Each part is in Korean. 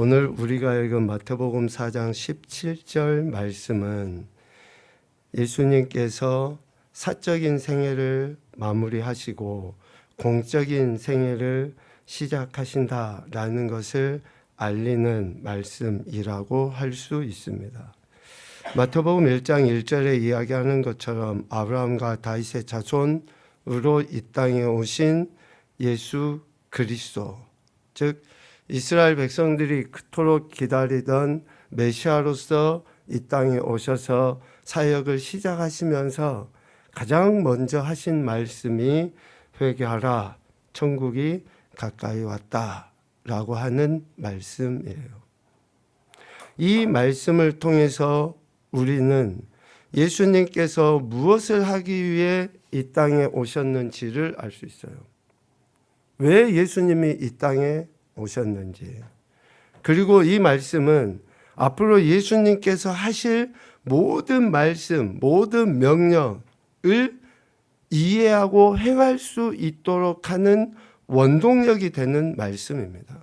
오늘 우리가 읽은 마태복음 4장 17절 말씀은 예수님께서 사적인 생애를 마무리하시고 공적인 생애를 시작하신다라는 것을 알리는 말씀이라고 할 수 있습니다. 마태복음 1장 1절에 이야기하는 것처럼 아브라함과 다윗의 자손으로 이 땅에 오신 예수 그리스도, 즉 이스라엘 백성들이 그토록 기다리던 메시아로서 이 땅에 오셔서 사역을 시작하시면서 가장 먼저 하신 말씀이 회개하라, 천국이 가까이 왔다라고 하는 말씀이에요. 이 말씀을 통해서 우리는 예수님께서 무엇을 하기 위해 이 땅에 오셨는지를 알 수 있어요. 왜 예수님이 이 땅에 오셨는지, 그리고 이 말씀은 앞으로 예수님께서 하실 모든 말씀, 모든 명령을 이해하고 행할 수 있도록 하는 원동력이 되는 말씀입니다.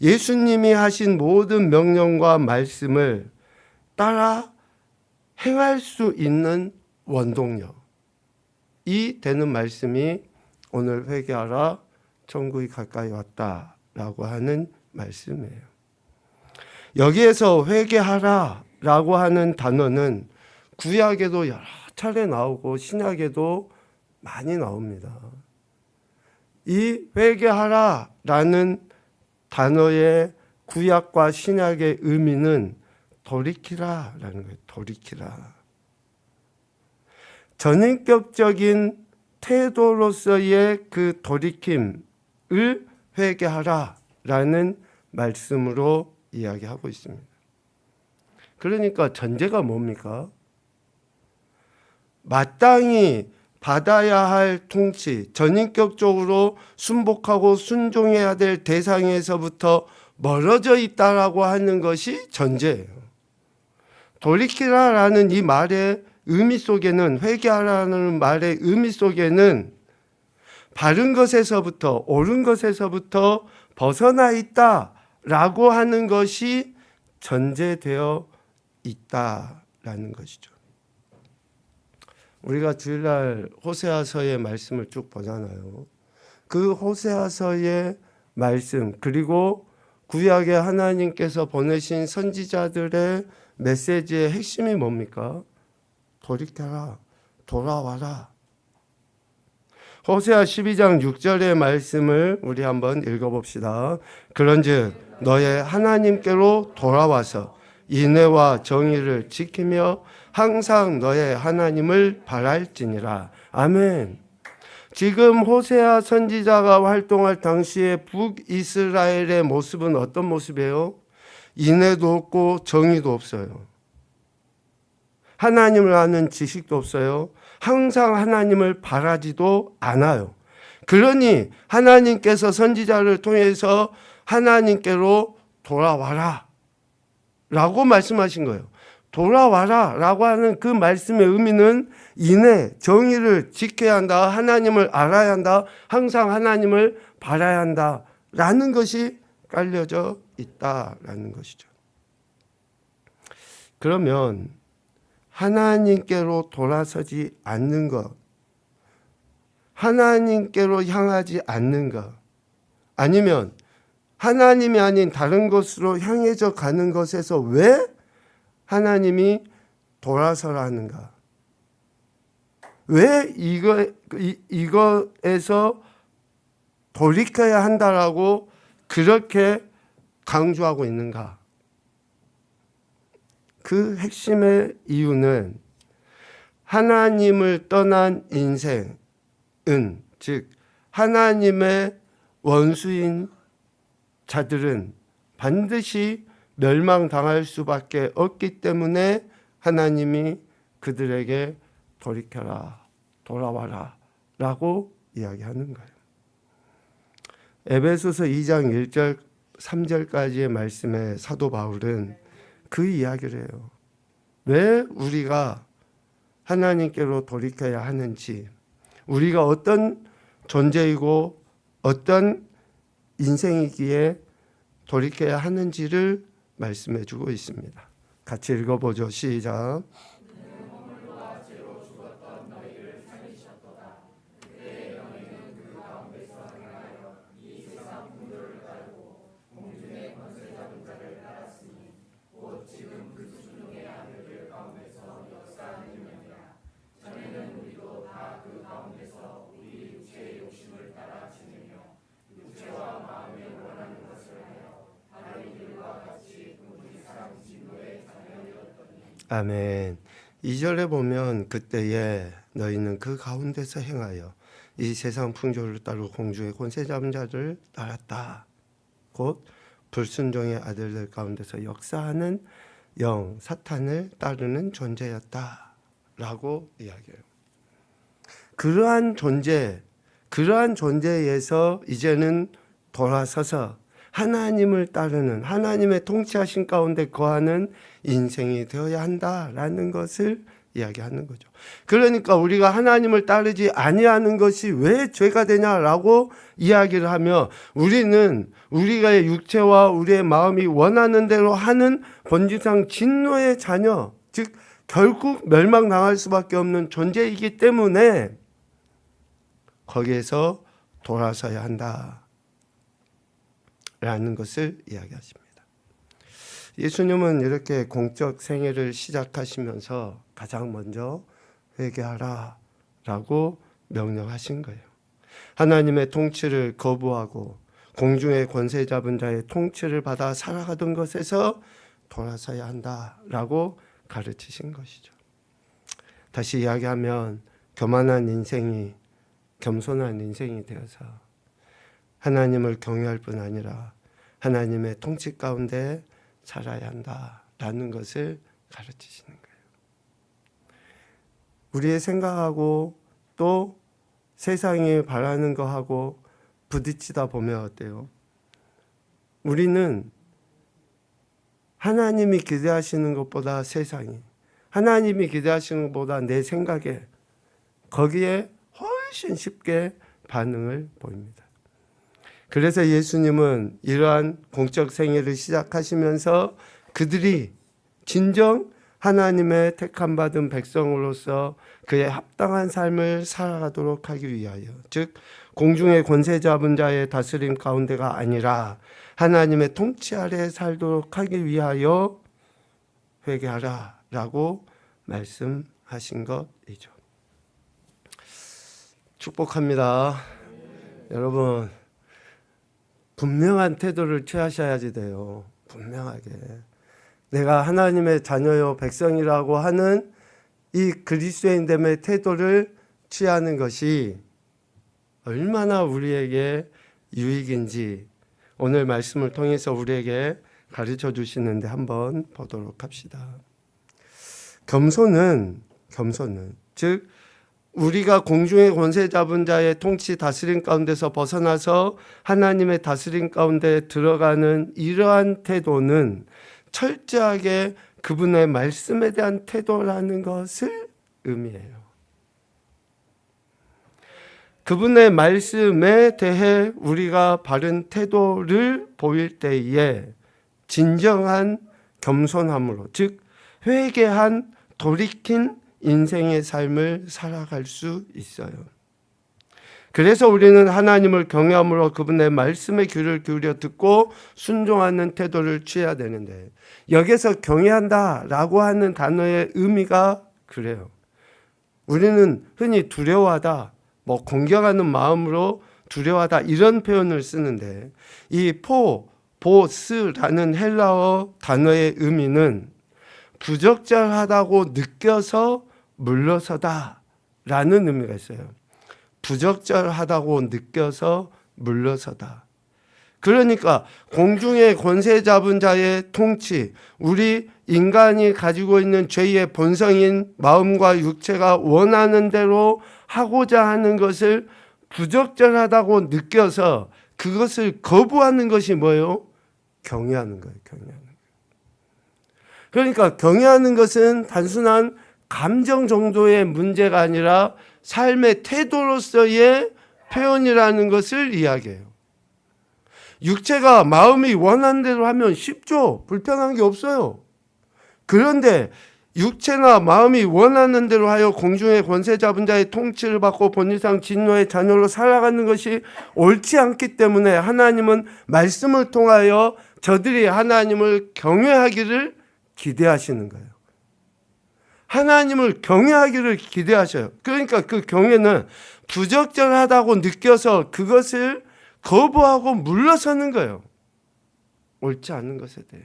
예수님이 하신 모든 명령과 말씀을 따라 행할 수 있는 원동력이 되는 말씀이 오늘 회개하라, 천국이 가까이 왔다라고 하는 말씀이에요. 여기에서 회개하라라고 하는 단어는 구약에도 여러 차례 나오고 신약에도 많이 나옵니다. 이 회개하라라는 단어의 구약과 신약의 의미는 돌이키라라는 거예요. 돌이키라. 전인격적인 태도로서의 그 돌이킴을 회개하라라는 말씀으로 이야기하고 있습니다. 그러니까 전제가 뭡니까? 마땅히 받아야 할 통치, 전인격적으로 순복하고 순종해야 될 대상에서부터 멀어져 있다라고 하는 것이 전제예요. 돌이키라라는 이 말의 의미 속에는, 회개하라는 말의 의미 속에는 바른 것에서부터, 옳은 것에서부터 벗어나 있다라고 하는 것이 전제되어 있다라는 것이죠. 우리가 주일날 호세아서의 말씀을 쭉 보잖아요. 그 호세아서의 말씀, 그리고 구약에 하나님께서 보내신 선지자들의 메시지의 핵심이 뭡니까? 돌이켜라, 돌아와라. 호세아 12장 6절의 말씀을 우리 한번 읽어봅시다. 그런즉 너의 하나님께로 돌아와서 인애와 정의를 지키며 항상 너의 하나님을 바랄지니라. 아멘. 지금 호세아 선지자가 활동할 당시에 북이스라엘의 모습은 어떤 모습이에요? 인애도 없고 정의도 없어요. 하나님을 아는 지식도 없어요. 항상 하나님을 바라지도 않아요. 그러니 하나님께서 선지자를 통해서 하나님께로 돌아와라 라고 말씀하신 거예요. 돌아와라 라고 하는 그 말씀의 의미는 인애, 정의를 지켜야 한다, 하나님을 알아야 한다, 항상 하나님을 바라야 한다 라는 것이 깔려져 있다라는 것이죠. 그러면 하나님께로 돌아서지 않는 것, 하나님께로 향하지 않는 것, 아니면 하나님이 아닌 다른 것으로 향해져 가는 것에서 왜 하나님이 돌아서라 하는가? 왜 이거에서 돌이켜야 한다라고 그렇게 강조하고 있는가? 그 핵심의 이유는 하나님을 떠난 인생은, 즉 하나님의 원수인 자들은 반드시 멸망당할 수밖에 없기 때문에 하나님이 그들에게 돌이켜라, 돌아와라 라고 이야기하는 거예요. 에베소서 2장 1절 3절까지의 말씀에 사도 바울은 그 이야기를 해요. 왜 우리가 하나님께로 돌이켜야 하는지, 우리가 어떤 존재이고 어떤 인생이기에 돌이켜야 하는지를 말씀해 주고 있습니다. 같이 읽어보죠. 시작. 아멘. 2절에 보면 그때에 너희는 그 가운데서 행하여 이 세상 풍조를 따르고 공중의 권세 잡은 자들을 따랐다. 곧 불순종의 아들들 가운데서 역사하는 영 사탄을 따르는 존재였다 라고 이야기해요. 그러한 존재에서 이제는 돌아서서 하나님을 따르는, 하나님의 통치하신 가운데 거하는 인생이 되어야 한다라는 것을 이야기하는 거죠. 그러니까 우리가 하나님을 따르지 아니하는 것이 왜 죄가 되냐라고 이야기를 하며, 우리는 우리가 육체와 우리의 마음이 원하는 대로 하는 본질상 진노의 자녀, 즉 결국 멸망당할 수밖에 없는 존재이기 때문에 거기에서 돌아서야 한다 라는 것을 이야기하십니다. 예수님은 이렇게 공적 생애를 시작하시면서 가장 먼저 회개하라 라고 명령하신 거예요. 하나님의 통치를 거부하고 공중의 권세 잡은 자의 통치를 받아 살아가던 것에서 돌아서야 한다라고 가르치신 것이죠. 다시 이야기하면 교만한 인생이 겸손한 인생이 되어서 하나님을 경외할 뿐 아니라 하나님의 통치 가운데 살아야 한다라는 것을 가르치시는 거예요. 우리의 생각하고 또 세상이 바라는 거하고 부딪히다 보면 어때요? 우리는 하나님이 기대하시는 것보다 세상이, 하나님이 기대하시는 것보다 내 생각에, 거기에 훨씬 쉽게 반응을 보입니다. 그래서 예수님은 이러한 공적 생애를 시작하시면서 그들이 진정 하나님의 택함받은 백성으로서 그의 합당한 삶을 살아가도록 하기 위하여, 즉 공중의 권세 잡은 자의 다스림 가운데가 아니라 하나님의 통치 아래 살도록 하기 위하여 회개하라 라고 말씀하신 것이죠. 축복합니다. 여러분, 분명한 태도를 취하셔야지 돼요. 분명하게. 내가 하나님의 자녀요 백성이라고 하는 이 그리스도인됨의 태도를 취하는 것이 얼마나 우리에게 유익인지 오늘 말씀을 통해서 우리에게 가르쳐 주시는데 한번 보도록 합시다. 겸손은 즉 우리가 공중의 권세 잡은 자의 통치 다스림 가운데서 벗어나서 하나님의 다스림 가운데 들어가는 이러한 태도는 철저하게 그분의 말씀에 대한 태도라는 것을 의미해요. 그분의 말씀에 대해 우리가 바른 태도를 보일 때에 진정한 겸손함으로, 즉 회개한 돌이킨 인생의 삶을 살아갈 수 있어요. 그래서 우리는 하나님을 경외함으로 그분의 말씀에 귀를 기울여 듣고 순종하는 태도를 취해야 되는데, 여기서 경외한다라고 하는 단어의 의미가 그래요. 우리는 흔히 두려워하다, 공경하는 마음으로 두려워하다 이런 표현을 쓰는데, 이 보스라는 헬라어 단어의 의미는 부적절하다고 느껴서 물러서다 라는 의미가 있어요. 부적절하다고 느껴서 물러서다. 그러니까 공중의 권세 잡은 자의 통치, 우리 인간이 가지고 있는 죄의 본성인 마음과 육체가 원하는 대로 하고자 하는 것을 부적절하다고 느껴서 그것을 거부하는 것이 뭐예요? 경외하는 거예요. 경외하는 거예요. 그러니까 경외하는 것은 단순한 감정 정도의 문제가 아니라 삶의 태도로서의 표현이라는 것을 이야기해요. 육체가 마음이 원하는 대로 하면 쉽죠. 불편한 게 없어요. 그런데 육체나 마음이 원하는 대로 하여 공중의 권세 잡은 자의 통치를 받고 본질상 진노의 자녀로 살아가는 것이 옳지 않기 때문에 하나님은 말씀을 통하여 저들이 하나님을 경외하기를 기대하시는 거예요. 하나님을 경외하기를 기대하셔요. 그러니까 그 경외는 부적절하다고 느껴서 그것을 거부하고 물러서는 거예요. 옳지 않은 것에 대해.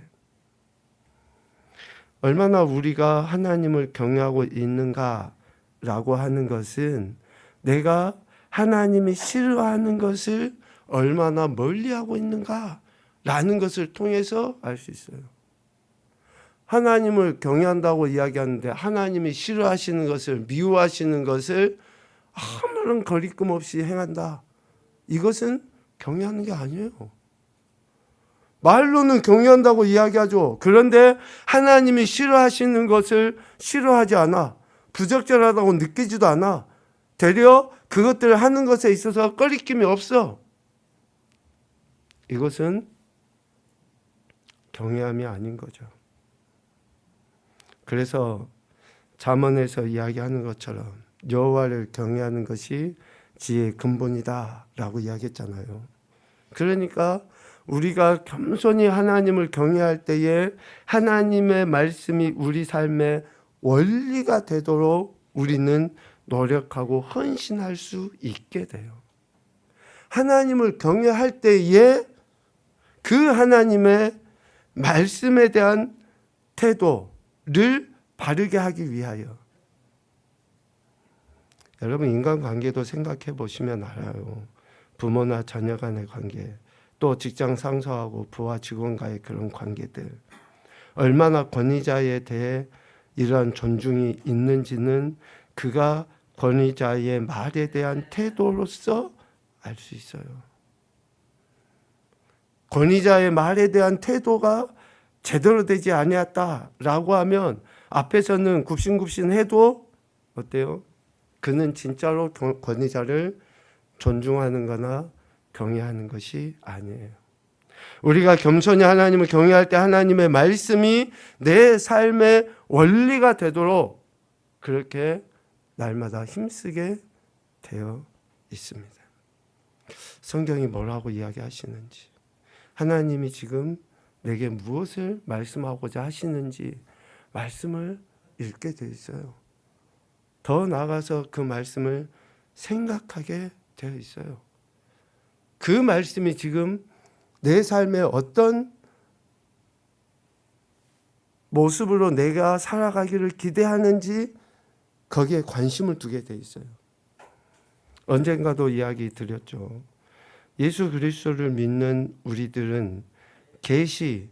얼마나 우리가 하나님을 경외하고 있는가라고 하는 것은 내가 하나님이 싫어하는 것을 얼마나 멀리하고 있는가라는 것을 통해서 알 수 있어요. 하나님을 경외한다고 이야기하는데 하나님이 싫어하시는 것을, 미워하시는 것을 아무런 거리낌 없이 행한다. 이것은 경외하는 게 아니에요. 말로는 경외한다고 이야기하죠. 그런데 하나님이 싫어하시는 것을 싫어하지 않아. 부적절하다고 느끼지도 않아. 되려 그것들을 하는 것에 있어서 꺼리낌이 없어. 이것은 경외함이 아닌 거죠. 그래서 잠언에서 이야기하는 것처럼 여호와를 경외하는 것이 지혜의 근본이다라고 이야기했잖아요. 그러니까 우리가 겸손히 하나님을 경외할 때에 하나님의 말씀이 우리 삶의 원리가 되도록 우리는 노력하고 헌신할 수 있게 돼요. 하나님을 경외할 때에 그 하나님의 말씀에 대한 태도를 바르게 하기 위하여. 여러분, 인간관계도 생각해 보시면 알아요. 부모나 자녀 간의 관계, 또 직장 상사하고 부하 직원과의 그런 관계들, 얼마나 권위자에 대해 이러한 존중이 있는지는 그가 권위자의 말에 대한 태도로서 알 수 있어요. 권위자의 말에 대한 태도가 제대로 되지 아니었다라고 하면 앞에서는 굽신굽신해도 어때요? 그는 진짜로 권위자를 존중하는 거나 경외하는 것이 아니에요. 우리가 겸손히 하나님을 경외할 때 하나님의 말씀이 내 삶의 원리가 되도록 그렇게 날마다 힘쓰게 되어 있습니다. 성경이 뭐라고 이야기하시는지, 하나님이 지금 내게 무엇을 말씀하고자 하시는지 말씀을 읽게 되어 있어요. 더 나아가서 그 말씀을 생각하게 되어 있어요. 그 말씀이 지금 내 삶에 어떤 모습으로 내가 살아가기를 기대하는지 거기에 관심을 두게 돼 있어요. 언젠가도 이야기 드렸죠. 예수 그리스도를 믿는 우리들은 계시,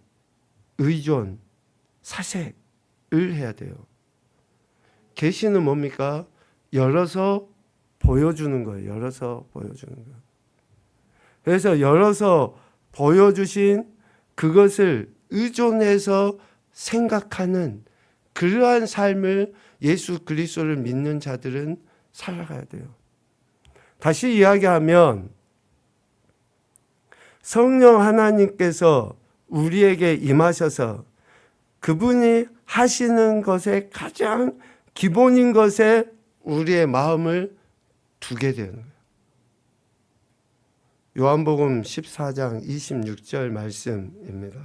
의존, 사색을 해야 돼요. 계시는 뭡니까? 열어서 보여주는 거예요. 열어서 보여주는 거예요. 그래서 열어서 보여주신 그것을 의존해서 생각하는 그러한 삶을 예수 그리스도를 믿는 자들은 살아가야 돼요. 다시 이야기하면 성령 하나님께서 우리에게 임하셔서 그분이 하시는 것에 가장 기본인 것에 우리의 마음을 두게 되는 거예요. 요한복음 14장 26절 말씀입니다.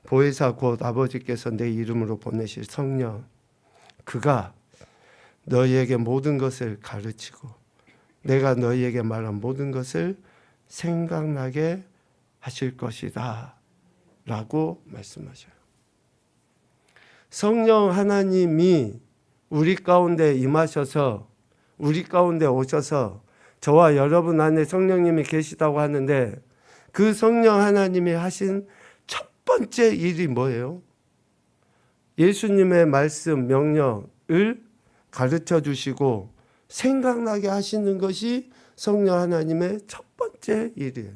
보혜사 곧 아버지께서 내 이름으로 보내실 성령, 그가 너희에게 모든 것을 가르치고 내가 너희에게 말한 모든 것을 생각나게 하실 것이다 라고 말씀하셔요. 성령 하나님이 우리 가운데 임하셔서 우리 가운데 오셔서 저와 여러분 안에 성령님이 계시다고 하는데 그 성령 하나님이 하신 첫 번째 일이 뭐예요? 예수님의 말씀, 명령을 가르쳐 주시고 생각나게 하시는 것이 성령 하나님의 첫 번째 일이에요.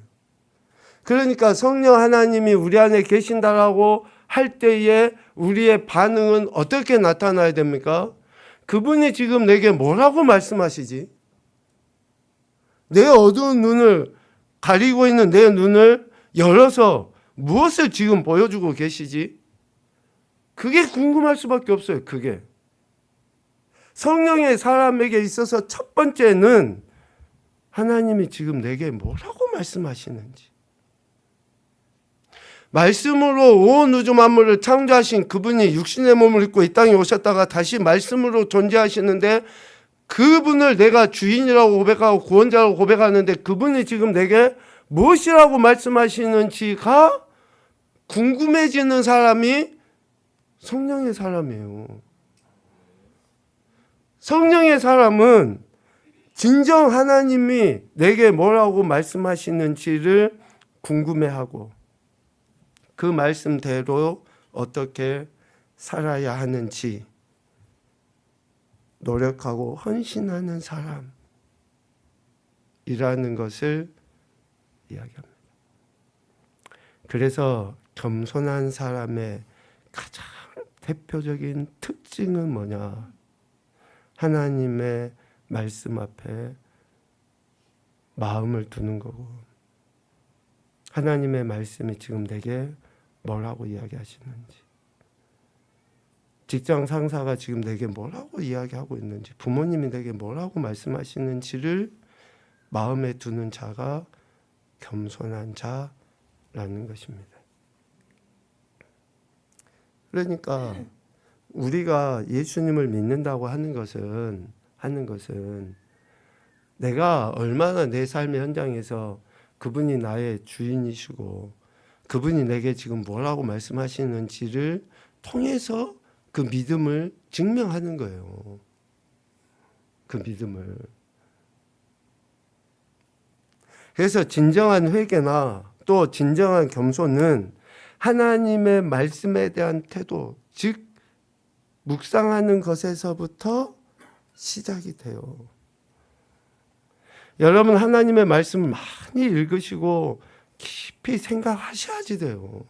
그러니까 성령 하나님이 우리 안에 계신다라고 할 때에 우리의 반응은 어떻게 나타나야 됩니까? 그분이 지금 내게 뭐라고 말씀하시지? 내 어두운 눈을 가리고 있는 내 눈을 열어서 무엇을 지금 보여주고 계시지? 그게 궁금할 수밖에 없어요. 그게 성령의 사람에게 있어서 첫 번째는 하나님이 지금 내게 뭐라고 말씀하시는지, 말씀으로 온 우주 만물을 창조하신 그분이 육신의 몸을 입고 이 땅에 오셨다가 다시 말씀으로 존재하시는데, 그분을 내가 주인이라고 고백하고 구원자라고 고백하는데 그분이 지금 내게 무엇이라고 말씀하시는지가 궁금해지는 사람이 성령의 사람이에요. 성령의 사람은 진정 하나님이 내게 뭐라고 말씀하시는지를 궁금해하고 그 말씀대로 어떻게 살아야 하는지 노력하고 헌신하는 사람이라는 것을 이야기합니다. 그래서 겸손한 사람의 가장 대표적인 특징은 뭐냐? 하나님의 말씀 앞에 마음을 두는 거고, 하나님의 말씀이 지금 내게 뭐라고 이야기하시는지, 직장 상사가 지금 내게 뭐라고 이야기하고 있는지, 부모님이 내게 뭐라고 말씀하시는지를 마음에 두는 자가 겸손한 자라는 것입니다. 그러니까 우리가 예수님을 믿는다고 하는 것은 내가 얼마나 내 삶의 현장에서 그분이 나의 주인이시고 그분이 내게 지금 뭐라고 말씀하시는지를 통해서 그 믿음을 증명하는 거예요. 그 믿음을. 그래서 진정한 회개나 또 진정한 겸손은 하나님의 말씀에 대한 태도, 즉 묵상하는 것에서부터 시작이 돼요. 여러분, 하나님의 말씀을 많이 읽으시고 깊이 생각하셔야지 돼요.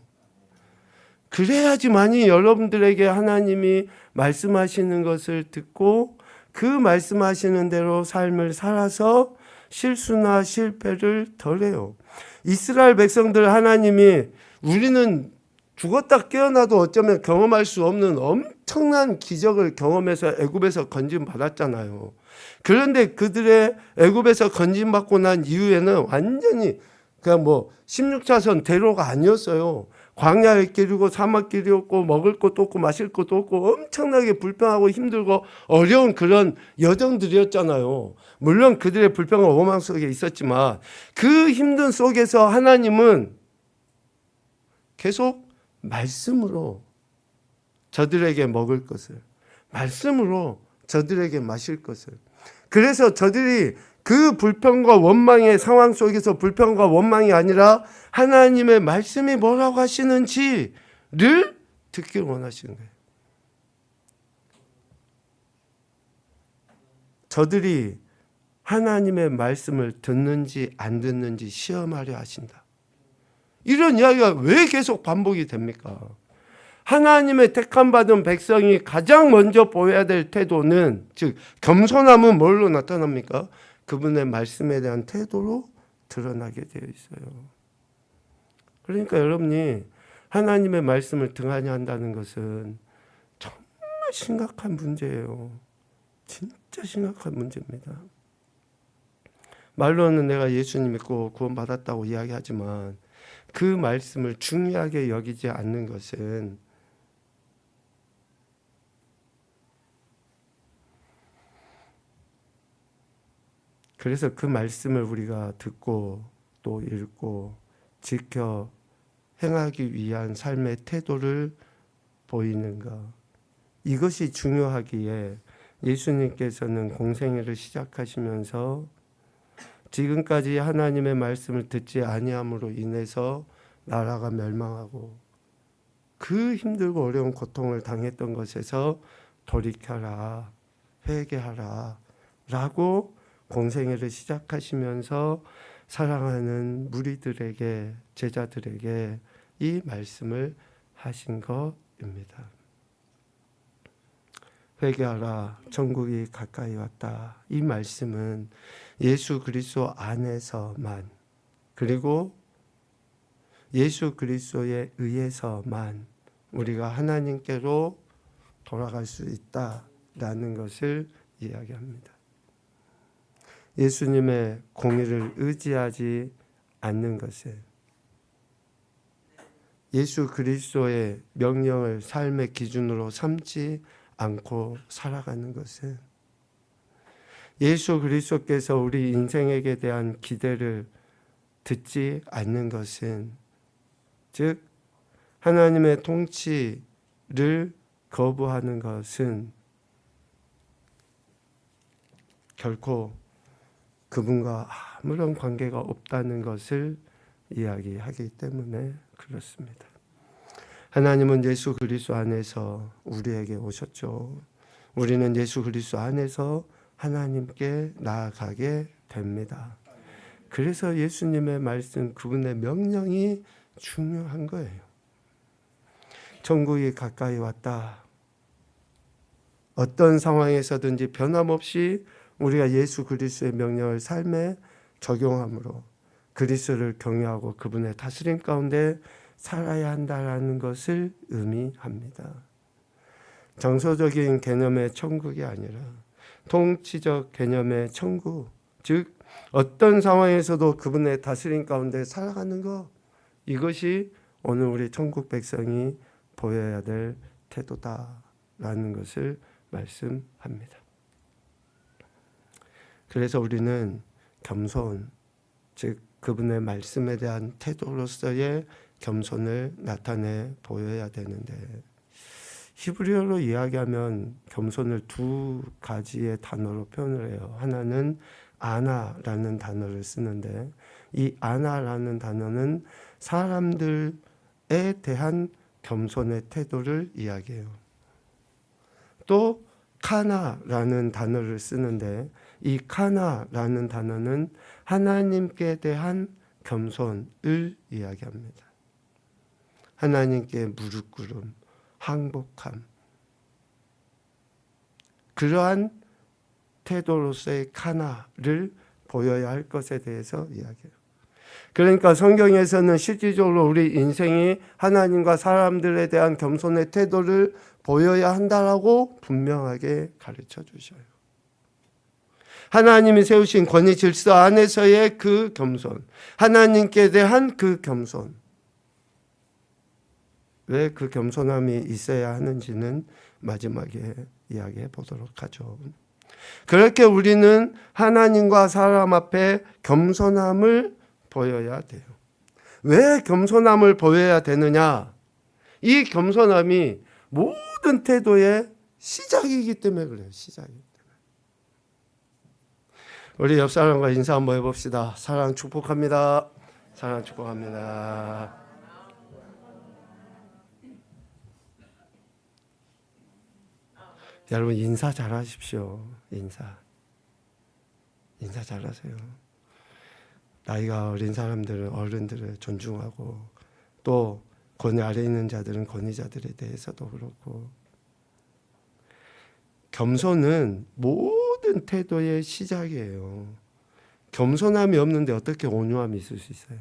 그래야지만이 여러분들에게 하나님이 말씀하시는 것을 듣고 그 말씀하시는 대로 삶을 살아서 실수나 실패를 덜해요. 이스라엘 백성들 하나님이, 우리는 죽었다 깨어나도 어쩌면 경험할 수 없는 엄청난 기적을 경험해서 애굽에서 건짐받았잖아요. 그런데 그들의 애굽에서 건짐받고 난 이후에는 완전히 그냥 16차선 대로가 아니었어요. 광야의 길이고 사막길이었고 먹을 것도 없고 마실 것도 없고 엄청나게 불평하고 힘들고 어려운 그런 여정들이었잖아요. 물론 그들의 불평과 오망 속에 있었지만 그 힘든 속에서 하나님은 계속 말씀으로 저들에게 먹을 것을, 말씀으로 저들에게 마실 것을, 그래서 저들이 그 불평과 원망의 상황 속에서 불평과 원망이 아니라 하나님의 말씀이 뭐라고 하시는지를 듣길 원하시는 거예요. 저들이 하나님의 말씀을 듣는지 안 듣는지 시험하려 하신다. 이런 이야기가 왜 계속 반복이 됩니까? 하나님의 택함받은 백성이 가장 먼저 보여야 될 태도는, 즉 겸손함은 뭘로 나타납니까? 그분의 말씀에 대한 태도로 드러나게 되어 있어요. 그러니까 여러분이 하나님의 말씀을 등한히 한다는 것은 정말 심각한 문제예요. 진짜 심각한 문제입니다. 말로는 내가 예수님 믿고 구원받았다고 이야기하지만 그 말씀을 중요하게 여기지 않는 것은 그래서 그 말씀을 우리가 듣고 또 읽고 지켜 행하기 위한 삶의 태도를 보이는가, 이것이 중요하기에 예수님께서는 공생애를 시작하시면서 지금까지 하나님의 말씀을 듣지 아니함으로 인해서 나라가 멸망하고 그 힘들고 어려운 고통을 당했던 것에서 돌이켜라, 회개하라 라고 공생애를 시작하시면서 사랑하는 무리들에게, 제자들에게 이 말씀을 하신 것입니다. 회개하라, 천국이 가까이 왔다. 이 말씀은 예수 그리스도 안에서만, 그리고 예수 그리스도에 의해서만 우리가 하나님께로 돌아갈 수 있다라는 것을 이야기합니다. 예수님의 공의를 의지하지 않는 것은, 예수 그리스도의 명령을 삶의 기준으로 삼지 않고 살아가는 것은, 예수 그리스도께서 우리 인생에게 대한 기대를 듣지 않는 것은, 즉 하나님의 통치를 거부하는 것은 결코 그분과 아무런 관계가 없다는 것을 이야기하기 때문에 그렇습니다. 하나님은 예수 그리스도 안에서 우리에게 오셨죠. 우리는 예수 그리스도 안에서 하나님께 나아가게 됩니다. 그래서 예수님의 말씀, 그분의 명령이 중요한 거예요. 천국이 가까이 왔다. 어떤 상황에서든지 변함없이 우리가 예수 그리스도의 명령을 삶에 적용함으로 그리스도를 경외하고 그분의 다스림 가운데 살아야 한다라는 것을 의미합니다. 정서적인 개념의 천국이 아니라 통치적 개념의 천국, 즉 어떤 상황에서도 그분의 다스림 가운데 살아가는 것, 이것이 오늘 우리 천국 백성이 보여야 될 태도다라는 것을 말씀합니다. 그래서 우리는 겸손, 즉 그분의 말씀에 대한 태도로서의 겸손을 나타내 보여야 되는데, 히브리어로 이야기하면 겸손을 두 가지의 단어로 표현을 해요. 하나는 아나라는 단어를 쓰는데, 이 아나라는 단어는 사람들에 대한 겸손의 태도를 이야기해요. 또 카나라는 단어를 쓰는데, 이 카나라는 단어는 하나님께 대한 겸손을 이야기합니다. 하나님께 무릎 꿇음, 항복함, 그러한 태도로서의 카나를 보여야 할 것에 대해서 이야기해요. 그러니까 성경에서는 실질적으로 우리 인생이 하나님과 사람들에 대한 겸손의 태도를 보여야 한다라고 분명하게 가르쳐 주셔요. 하나님이 세우신 권위 질서 안에서의 그 겸손, 하나님께 대한 그 겸손, 왜 그 겸손함이 있어야 하는지는 마지막에 이야기해 보도록 하죠. 그렇게 우리는 하나님과 사람 앞에 겸손함을 보여야 돼요. 왜 겸손함을 보여야 되느냐? 이 겸손함이 모든 태도의 시작이기 때문에 그래요. 시작이기 때문에. 우리 옆 사람과 인사 한번 해봅시다. 사랑 축복합니다. 사랑 축복합니다. 여러분 인사 잘하십시오. 인사 잘하세요. 나이가 어린 사람들은 어른들을 존중하고, 또 권위 아래 있는 자들은 권위자들에 대해서도 그렇고, 겸손은 모든 태도의 시작이에요. 겸손함이 없는데 어떻게 온유함이 있을 수 있어요?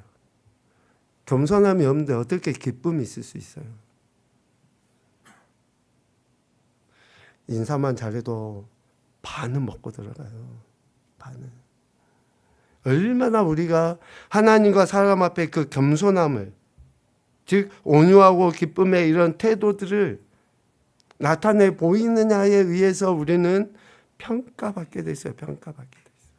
겸손함이 없는데 어떻게 기쁨이 있을 수 있어요? 인사만 잘해도 반은 먹고 들어가요. 반은. 얼마나 우리가 하나님과 사람 앞에 그 겸손함을, 즉 온유하고 기쁨의 이런 태도들을 나타내 보이느냐에 의해서 우리는 평가받게 돼 있어요. 평가받게 돼 있어요.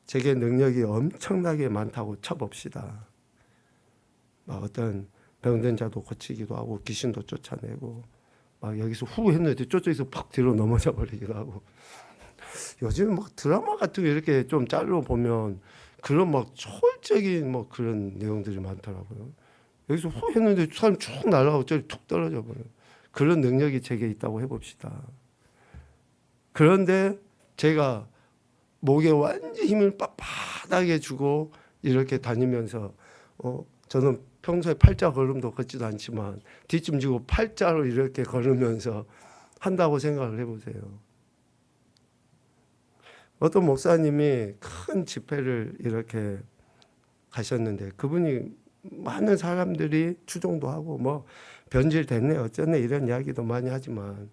제게 능력이 엄청나게 많다고 쳐봅시다. 막 어떤 병든 자도 고치기도 하고, 귀신도 쫓아내고, 막 여기서 후 했는데 저쪽에서 팍 뒤로 넘어져 버리기도 하고. 요즘 막 드라마 같은 거 이렇게 좀 짤로 보면 그런 막 초월적인 뭐 그런 내용들이 많더라고요. 여기서 후 했는데 사람 쭉 날아가고 저기 툭 떨어져 버려요. 그런 능력이 제게 있다고 해봅시다. 그런데 제가 목에 완전 힘을 빳빳하게 주고 이렇게 다니면서 저는 평소에 팔자 걸음도 걷지도 않지만 뒤쯤 지고 팔자로 이렇게 걸으면서 한다고 생각을 해보세요. 어떤 목사님이 큰 집회를 이렇게 가셨는데 그분이 많은 사람들이 추종도 하고 뭐 변질됐네 어쩌네 이런 이야기도 많이 하지만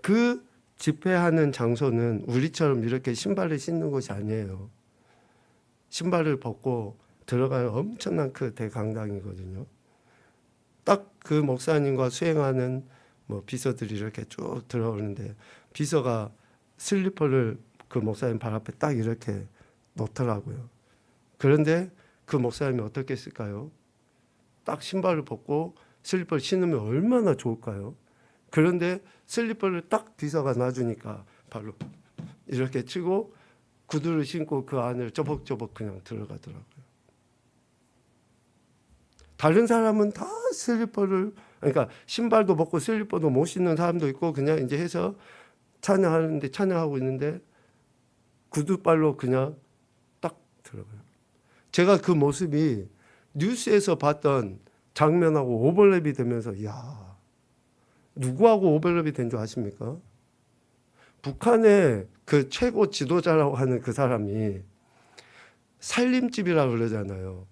그 집회하는 장소는 우리처럼 이렇게 신발을 신는 곳이 아니에요. 신발을 벗고 들어가는 엄청난 그 대강당이거든요. 딱 그 목사님과 수행하는 뭐 비서들이 이렇게 쭉 들어오는데 비서가 슬리퍼를 그 목사님 발 앞에 딱 이렇게 놓더라고요. 그런데 그 목사님이 어떻게 했을까요? 딱 신발을 벗고 슬리퍼를 신으면 얼마나 좋을까요? 그런데 슬리퍼를 딱 비서가 놔주니까 발로 이렇게 치고 구두를 신고 그 안을 쪼벅쪼벅 그냥 들어가더라고요. 다른 사람은 다 슬리퍼를 그러니까 신발도 벗고 슬리퍼도 못 신는 사람도 있고 그냥 이제 해서 찬양하고 있는데 구두발로 그냥 딱 들어가요. 제가 그 모습이 뉴스에서 봤던 장면하고 오버랩이 되면서 야 누구하고 오버랩이 된 줄 아십니까? 북한의 그 최고 지도자라고 하는 그 사람이 살림집이라고 그러잖아요.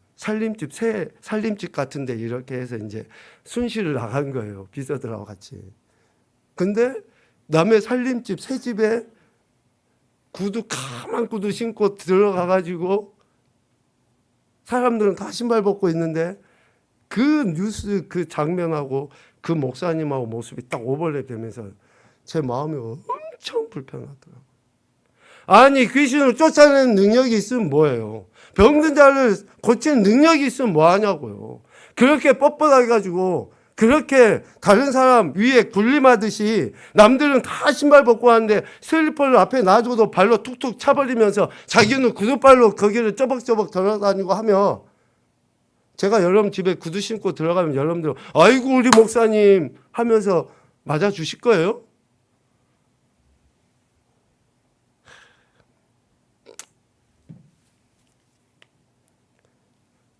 새 살림집 같은데 이렇게 해서 이제 순시를 나간 거예요. 비서들하고 같이. 근데 남의 살림집 새 집에 까만 구두 신고 들어가가지고 사람들은 다 신발 벗고 있는데 그 뉴스 그 장면하고 그 목사님하고 모습이 딱 오버랩 되면서 제 마음이 엄청 불편하더라고요. 아니 귀신을 쫓아내는 능력이 있으면 뭐예요? 병든 자를 고치는 능력이 있으면 뭐하냐고요. 그렇게 뻣뻣하게 가지고 그렇게 다른 사람 위에 군림하듯이 남들은 다 신발 벗고 하는데 슬리퍼를 앞에 놔줘도 발로 툭툭 차버리면서 자기는 구두발로 거기를 쪼벅쪼벅 돌아다니고 하며 제가 여러분 집에 구두 신고 들어가면 여러분들 아이고 우리 목사님 하면서 맞아주실 거예요?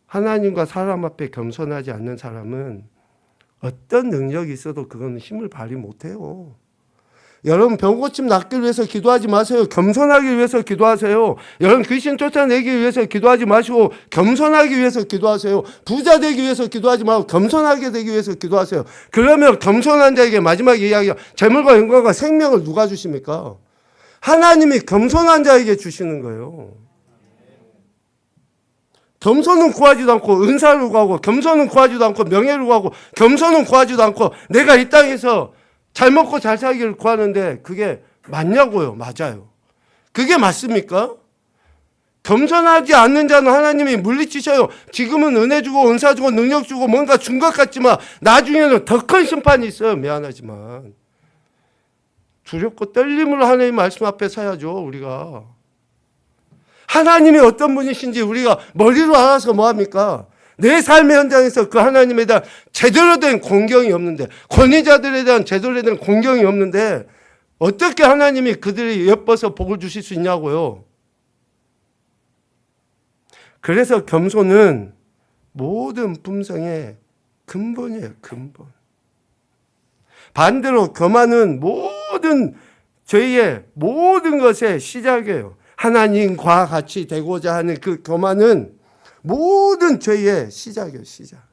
하나님과 사람 앞에 겸손하지 않는 사람은 어떤 능력이 있어도 그건 힘을 발휘 못해요. 여러분 병 고침 낫기 위해서 기도하지 마세요. 겸손하기 위해서 기도하세요. 여러분 귀신 쫓아내기 위해서 기도하지 마시고 겸손하기 위해서 기도하세요. 부자 되기 위해서 기도하지 말고 겸손하게 되기 위해서 기도하세요. 그러면 겸손한 자에게 마지막 이야기가 재물과 영광과 생명을 누가 주십니까? 하나님이 겸손한 자에게 주시는 거예요. 겸손은 구하지도 않고 은사를 구하고 겸손은 구하지도 않고 명예를 구하고 겸손은 구하지도 않고 내가 이 땅에서 잘 먹고 잘 살기를 구하는데 그게 맞냐고요? 맞아요. 그게 맞습니까? 겸손하지 않는 자는 하나님이 물리치셔요. 지금은 은혜 주고 은사 주고 능력 주고 뭔가 준 것 같지만 나중에는 더 큰 심판이 있어요. 미안하지만 두렵고 떨림으로 하나님 말씀 앞에 서야죠. 우리가 하나님이 어떤 분이신지 우리가 머리로 알아서 뭐합니까? 내 삶의 현장에서 그 하나님에 대한 제대로 된 공경이 없는데 권위자들에 대한 제대로 된 공경이 없는데 어떻게 하나님이 그들이 예뻐서 복을 주실 수 있냐고요. 그래서 겸손은 모든 품성의 근본이에요. 근본. 반대로 교만은 모든 죄의 모든 것의 시작이에요. 하나님과 같이 되고자 하는 그 교만은 모든 죄의 시작이에요. 시작.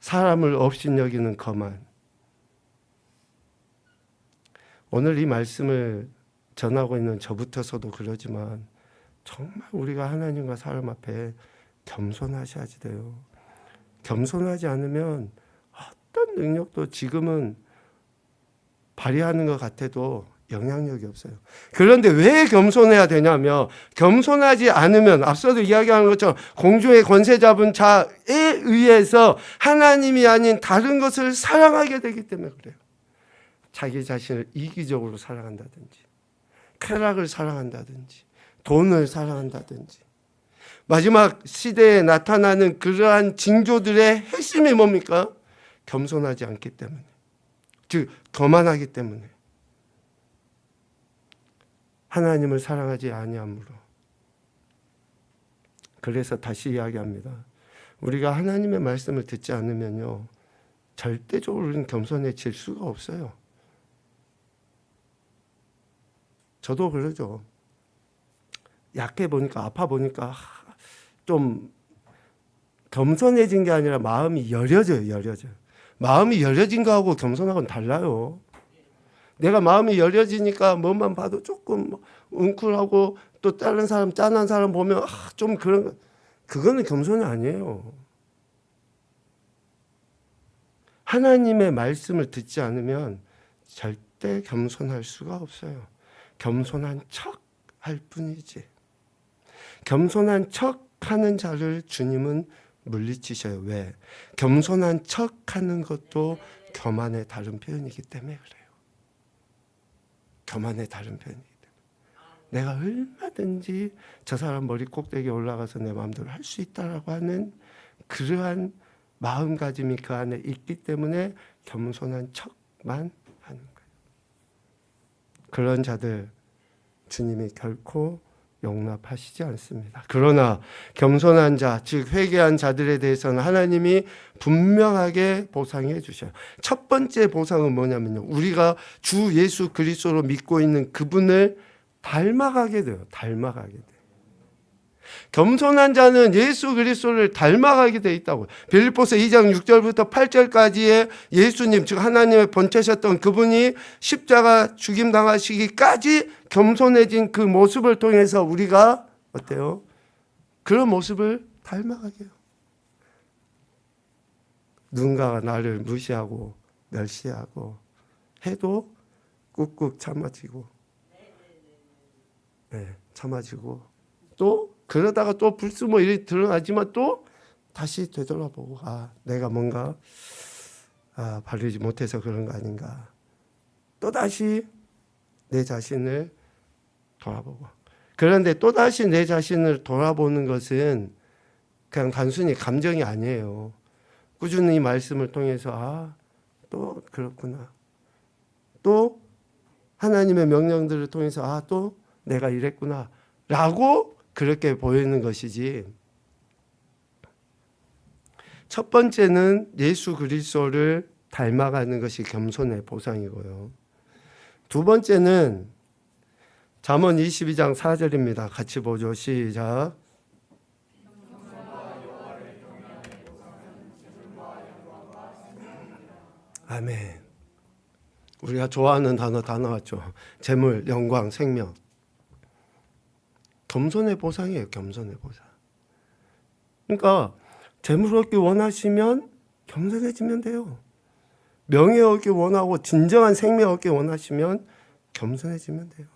사람을 업신여기는 거만. 오늘 이 말씀을 전하고 있는 저부터서도 그러지만 정말 우리가 하나님과 사람 앞에 겸손하셔야지 돼요. 겸손하지 않으면 어떤 능력도 지금은 발휘하는 것 같아도 영향력이 없어요. 그런데 왜 겸손해야 되냐면 겸손하지 않으면 앞서도 이야기한 것처럼 공중의 권세 잡은 자에 의해서 하나님이 아닌 다른 것을 사랑하게 되기 때문에 그래요. 자기 자신을 이기적으로 사랑한다든지 쾌락을 사랑한다든지 돈을 사랑한다든지 마지막 시대에 나타나는 그러한 징조들의 핵심이 뭡니까? 겸손하지 않기 때문에 즉 거만하기 때문에 하나님을 사랑하지 아니함으로. 그래서 다시 이야기합니다. 우리가 하나님의 말씀을 듣지 않으면요 절대적으로 우리는 겸손해질 수가 없어요. 저도 그러죠. 약해 보니까, 아파 보니까 좀 겸손해진 게 아니라 마음이 열려져요. 마음이 열려진 거하고 겸손하고는 달라요. 내가 마음이 열려지니까 뭐만 봐도 조금 웅크하고, 또 다른 사람, 짠한 사람 보면 좀 그런 거, 그거는 겸손이 아니에요. 하나님의 말씀을 듣지 않으면 절대 겸손할 수가 없어요. 겸손한 척 할 뿐이지. 겸손한 척 하는 자를 주님은 물리치셔요. 왜? 겸손한 척 하는 것도 교만의 다른 표현이기 때문에 그래요. 교만의 다른 표현이기 때문에. 내가 얼마든지 저 사람 머리 꼭대기에 올라가서 내 마음대로 할 수 있다라고 하는 그러한 마음가짐이 그 안에 있기 때문에 겸손한 척만 하는 거예요. 그런 자들 주님이 결코 용납하시지 않습니다. 그러나 겸손한 자, 즉 회개한 자들에 대해서는 하나님이 분명하게 보상해 주셔요. 첫 번째 보상은 뭐냐면요, 우리가 주 예수 그리스도로 믿고 있는 그분을 닮아가게 돼요. 닮아가게 돼요. 겸손한 자는 예수 그리스도를 닮아가게 돼 있다고. 빌립보서 2장 6절부터 8절까지의 예수님, 즉 하나님의 본체셨던 그분이 십자가 죽임 당하시기까지 겸손해진 그 모습을 통해서 우리가 어때요? 그런 모습을 닮아가게 해요. 누군가가 나를 무시하고 멸시하고 해도 꾹꾹 참아지고, 참아지고, 또 그러다가 또 불순모 일이 드러나지만 또 다시 되돌아보고, 내가 뭔가 바르지 못해서 그런 거 아닌가. 또 다시 내 자신을 돌아보고. 그런데 또 다시 내 자신을 돌아보는 것은 그냥 단순히 감정이 아니에요. 꾸준히 말씀을 통해서 또 그렇구나. 또 하나님의 명령들을 통해서 또 내가 이랬구나 라고 그렇게 보이는 것이지. 첫 번째는 예수 그리스도를 닮아가는 것이 겸손의 보상이고요. 두 번째는 잠언 22장 4절입니다. 같이 보죠. 시작. 아멘. 우리가 좋아하는 단어 다 나왔죠. 재물, 영광, 생명. 겸손의 보상이에요. 겸손의 보상. 그러니까 재물 얻기 원하시면 겸손해지면 돼요. 명예 얻기 원하고 진정한 생명 얻기 원하시면 겸손해지면 돼요.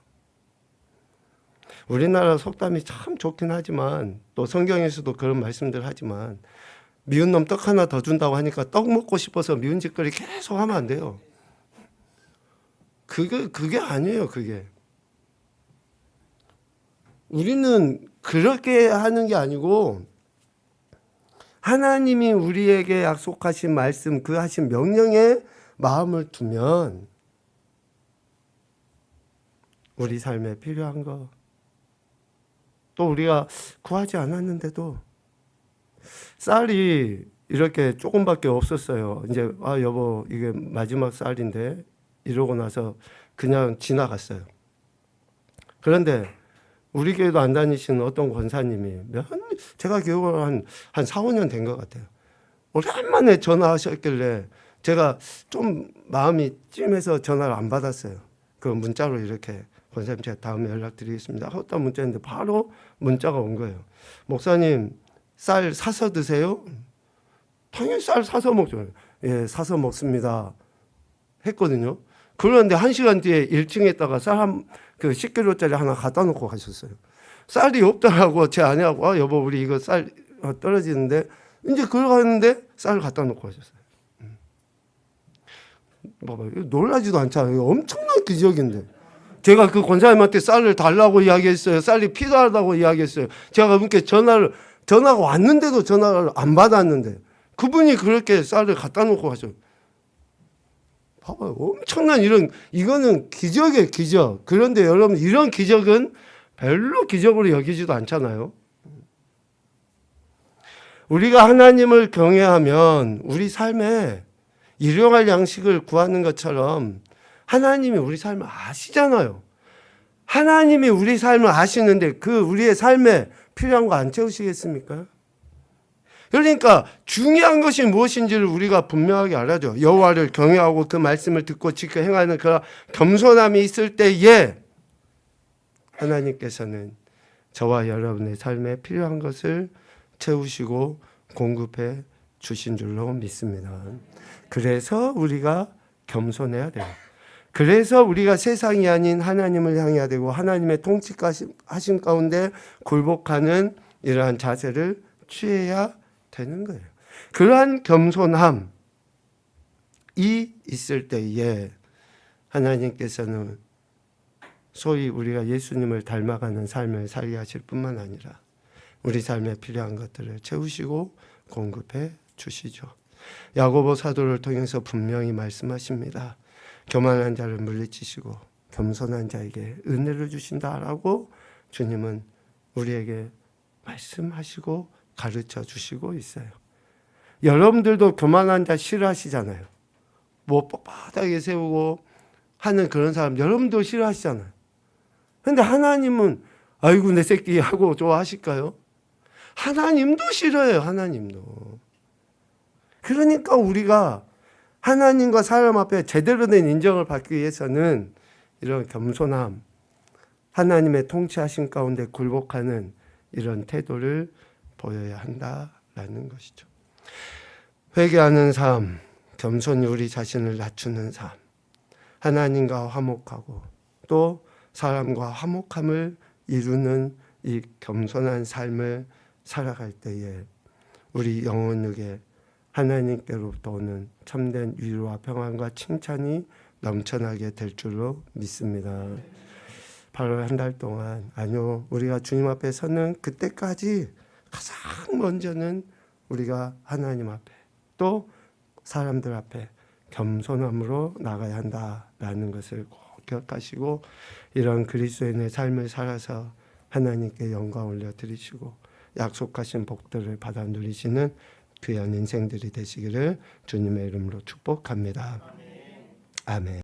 우리나라 속담이 참 좋긴 하지만, 또 성경에서도 그런 말씀들 하지만, 미운 놈 떡 하나 더 준다고 하니까 떡 먹고 싶어서 미운 짓거리 계속 하면 안 돼요. 그게 아니에요. 그게. 우리는 그렇게 하는 게 아니고, 하나님이 우리에게 약속하신 말씀, 그 하신 명령에 마음을 두면 우리 삶에 필요한 거, 또 우리가 구하지 않았는데도 쌀이 이렇게 조금밖에 없었어요. 이제 여보 이게 마지막 쌀인데 이러고 나서 그냥 지나갔어요. 그런데 우리 교회도 안 다니시는 어떤 권사님이 제가 교육을 한 4, 5년 된 것 같아요. 오랜만에 전화하셨길래 제가 좀 마음이 찜해서 전화를 안 받았어요. 그 문자로 이렇게 권사님 제가 다음에 연락드리겠습니다. 어떤 문자인데 바로 문자가 온 거예요. 목사님 쌀 사서 드세요? 당연히 쌀 사서 먹죠. 예, 사서 먹습니다. 했거든요. 그런데 1시간 뒤에 1층에다가 쌀 그 10kg짜리 하나 갖다 놓고 가셨어요. 쌀이 없더라고. 제 아내하고 여보 우리 이거 쌀 떨어지는데, 이제 그걸 가는데 쌀 갖다 놓고 가셨어요. 봐봐, 놀라지도 않잖아요. 엄청난 기적인데. 제가 그 권사님한테 쌀을 달라고 이야기했어요. 쌀이 필요하다고 이야기했어요. 제가 그분께 전화가 왔는데도 전화를 안 받았는데 그분이 그렇게 쌀을 갖다 놓고 가셔. 봐봐요. 엄청난 이거는 기적이에요, 기적. 그런데 여러분, 이런 기적은 별로 기적으로 여기지도 않잖아요. 우리가 하나님을 경외하면 우리 삶에 일용할 양식을 구하는 것처럼 하나님이 우리 삶을 아시잖아요. 하나님이 우리 삶을 아시는데 그 우리의 삶에 필요한 거 안 채우시겠습니까? 그러니까 중요한 것이 무엇인지를 우리가 분명하게 알아줘. 여호와를 경외하고 그 말씀을 듣고 지켜 행하는 그런 겸손함이 있을 때에 하나님께서는 저와 여러분의 삶에 필요한 것을 채우시고 공급해 주신 줄로 믿습니다. 그래서 우리가 겸손해야 돼요. 그래서 우리가 세상이 아닌 하나님을 향해야 되고 하나님의 통치하심 가운데 굴복하는 이러한 자세를 취해야 되는 거예요. 그러한 겸손함이 있을 때에 하나님께서는 소위 우리가 예수님을 닮아가는 삶을 살게 하실 뿐만 아니라 우리 삶에 필요한 것들을 채우시고 공급해 주시죠. 야고보 사도를 통해서 분명히 말씀하십니다. 교만한 자를 물리치시고 겸손한 자에게 은혜를 주신다라고 주님은 우리에게 말씀하시고 가르쳐 주시고 있어요. 여러분들도 교만한 자 싫어하시잖아요. 뭐 뻣뻣하게 세우고 하는 그런 사람 여러분도 싫어하시잖아요. 근데 하나님은 아이고 내 새끼 하고 좋아하실까요? 하나님도 싫어해요. 하나님도. 그러니까 우리가 하나님과 사람 앞에 제대로 된 인정을 받기 위해서는 이런 겸손함, 하나님의 통치하심 가운데 굴복하는 이런 태도를 보여야 한다라는 것이죠. 회개하는 삶, 겸손히 우리 자신을 낮추는 삶, 하나님과 화목하고 또 사람과 화목함을 이루는 이 겸손한 삶을 살아갈 때에 우리 영혼에게 하나님께로부터 오는 참된 위로와 평안과 칭찬이 넘쳐나게 될 줄로 믿습니다. 8월 한 달 동안 아니요 우리가 주님 앞에 서는 그때까지 가장 먼저는 우리가 하나님 앞에 또 사람들 앞에 겸손함으로 나가야 한다라는 것을 꼭 기억하시고 이런 그리스도인의 삶을 살아서 하나님께 영광 올려드리시고 약속하신 복들을 받아 누리시는 귀한 인생들이 되시기를 주님의 이름으로 축복합니다. 아멘.